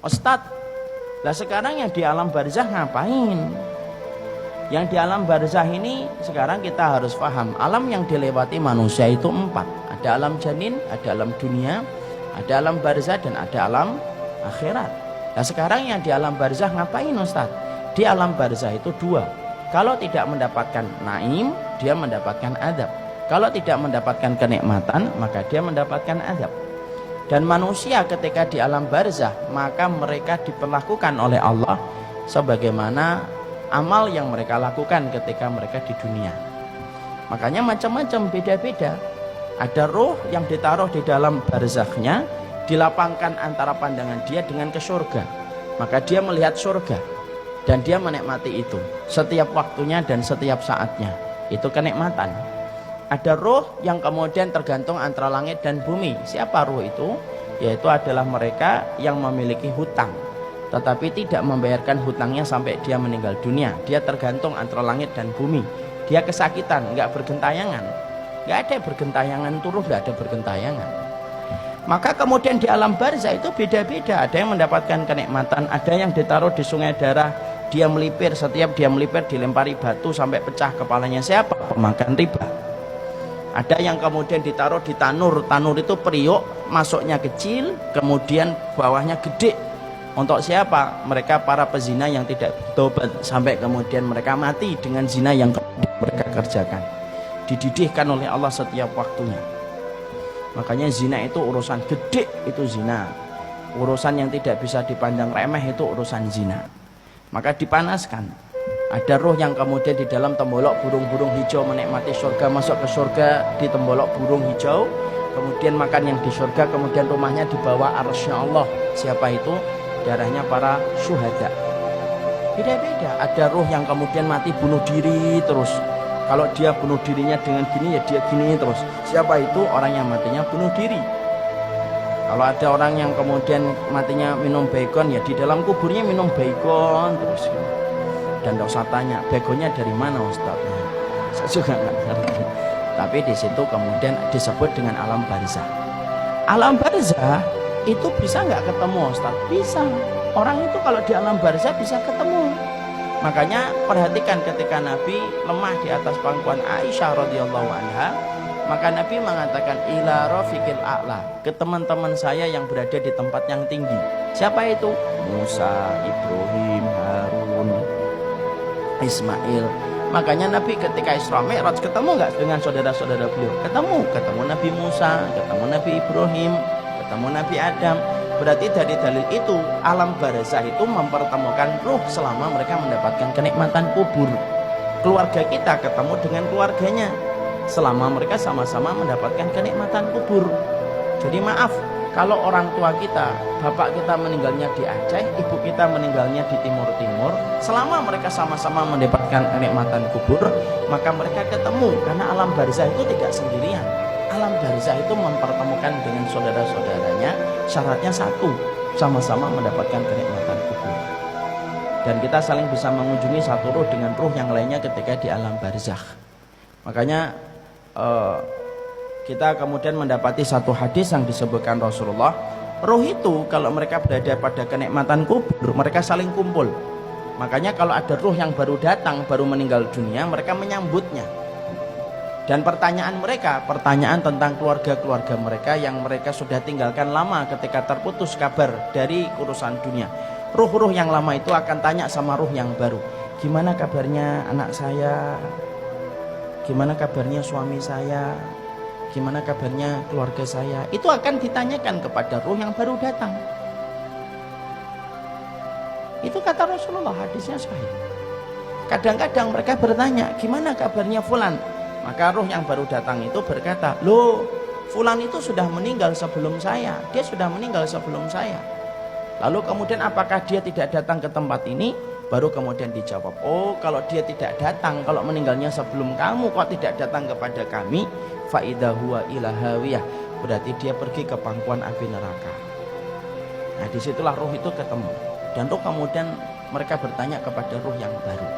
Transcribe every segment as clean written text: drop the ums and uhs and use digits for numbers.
Ustadz, lah sekarang yang di alam barzah ngapain? Yang di alam barzah ini sekarang kita harus paham, alam yang dilewati manusia itu 4. Ada alam janin, ada alam dunia, ada alam barzah, dan ada alam akhirat. Nah sekarang yang di alam barzah ngapain Ustaz? Di alam barzah itu 2. Kalau tidak mendapatkan naim, dia mendapatkan adab. Kalau tidak mendapatkan kenikmatan, maka dia mendapatkan adab. Dan manusia ketika di alam barzah, maka mereka diperlakukan oleh Allah sebagaimana amal yang mereka lakukan ketika mereka di dunia. Makanya macam-macam, beda-beda. Ada roh yang ditaruh di dalam barzakhnya, dilapangkan antara pandangan dia dengan ke surga. Maka dia melihat surga dan dia menikmati itu setiap waktunya dan setiap saatnya. Itu kenikmatan. Ada roh yang kemudian tergantung antara langit dan bumi. Siapa roh itu? Yaitu adalah mereka yang memiliki hutang, tetapi tidak membayarkan hutangnya sampai dia meninggal dunia. Dia tergantung antara langit dan bumi. Dia kesakitan, nggak bergentayangan. Nggak ada bergentayangan turun, nggak ada bergentayangan. Maka kemudian di alam barzah itu beda-beda. Ada yang mendapatkan kenikmatan, ada yang ditaruh di sungai darah. Dia melipir, setiap dia melipir dilempari batu sampai pecah kepalanya. Siapa? Pemakan riba. Ada yang kemudian ditaruh di tanur. Tanur itu periuk, masuknya kecil, kemudian bawahnya gede. Untuk siapa? Mereka para pezina yang tidak bertobat sampai kemudian mereka mati dengan zina yang mereka kerjakan. Dididihkan oleh Allah setiap waktunya. Makanya zina itu urusan gede, itu zina. Urusan yang tidak bisa dipandang remeh itu urusan zina. Maka dipanaskan. Ada roh yang kemudian di dalam tembolok burung-burung hijau menikmati surga, masuk ke surga di tembolok burung hijau, kemudian makan yang di surga, kemudian rumahnya di bawah arsy Allah. Siapa itu? Darahnya para syuhada. Beda-beda. Ada roh yang kemudian mati bunuh diri terus. Kalau dia bunuh dirinya dengan gini, ya dia gini terus. Siapa itu? Orang yang matinya bunuh diri. Kalau ada orang yang kemudian matinya minum baygon, ya di dalam kuburnya minum baygon terus. Dan tidak usah tanya, baygonnya dari mana Ustaz? Saya juga nggak ngerti. Tapi di situ kemudian disebut dengan alam barzah. Alam barzah itu bisa nggak ketemu Ustaz? Bisa. Orang itu kalau di alam barzah bisa ketemu. Makanya perhatikan ketika Nabi lemah di atas pangkuan Aisyah radhiyallahu anha, maka Nabi mengatakan ila rafiqil a'la, ke teman-teman saya yang berada di tempat yang tinggi. Siapa itu? Musa, Ibrahim, Harun, Ismail. Makanya Nabi ketika Isra Mi'raj ketemu nggak dengan saudara-saudara beliau? Ketemu Nabi Musa, ketemu Nabi Ibrahim, ketemu Nabi Adam. Berarti dari dalil itu alam barzah itu mempertemukan ruh selama mereka mendapatkan kenikmatan kubur. Keluarga kita ketemu dengan keluarganya selama mereka sama-sama mendapatkan kenikmatan kubur. Jadi maaf, kalau orang tua kita, bapak kita meninggalnya di Aceh, ibu kita meninggalnya di Timur-Timur, selama mereka sama-sama mendapatkan kenikmatan kubur, maka mereka ketemu. Karena alam barzah itu tidak sendirian. Alam barzah itu mempertemukan dengan saudara-saudaranya, syaratnya satu, sama-sama mendapatkan kenikmatan kubur. Dan kita saling bisa mengunjungi satu ruh dengan ruh yang lainnya ketika di alam barzah. Makanya kita kemudian mendapati satu hadis yang disebutkan Rasulullah, roh itu kalau mereka berada pada kenikmatan kubur, mereka saling kumpul. Makanya kalau ada roh yang baru datang, baru meninggal dunia, mereka menyambutnya. Dan pertanyaan mereka, pertanyaan tentang keluarga-keluarga mereka yang mereka sudah tinggalkan lama ketika terputus kabar dari urusan dunia. Ruh-ruh yang lama itu akan tanya sama ruh yang baru, gimana kabarnya anak saya, gimana kabarnya suami saya, gimana kabarnya keluarga saya. Itu akan ditanyakan kepada ruh yang baru datang. Itu kata Rasulullah, hadisnya sahih. Kadang-kadang mereka bertanya, gimana kabarnya fulan? Maka ruh yang baru datang itu berkata, loh, fulan itu sudah meninggal sebelum saya. Dia sudah meninggal sebelum saya. Lalu kemudian apakah dia tidak datang ke tempat ini? Baru kemudian dijawab, oh kalau dia tidak datang, kalau meninggalnya sebelum kamu, kok tidak datang kepada kami, fa'idha huwa ila hawiyah, berarti dia pergi ke pangkuan api neraka. Nah disitulah ruh itu ketemu. Dan ruh kemudian mereka bertanya kepada ruh yang baru.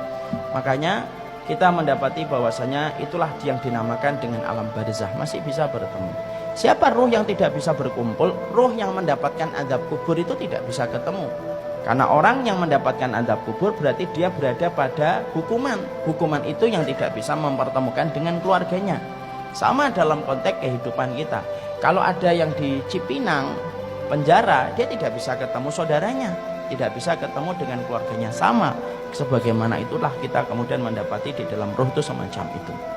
Makanya kita mendapati bahwasanya itulah yang dinamakan dengan alam barzah, masih bisa bertemu. Siapa ruh yang tidak bisa berkumpul? Ruh yang mendapatkan azab kubur itu tidak bisa ketemu. Karena orang yang mendapatkan azab kubur berarti dia berada pada hukuman. Hukuman itu yang tidak bisa mempertemukan dengan keluarganya. Sama dalam konteks kehidupan kita. Kalau ada yang di Cipinang penjara, dia tidak bisa ketemu saudaranya, tidak bisa ketemu dengan keluarganya. Sama sebagaimana itulah kita kemudian mendapati di dalam ruh itu semacam itu.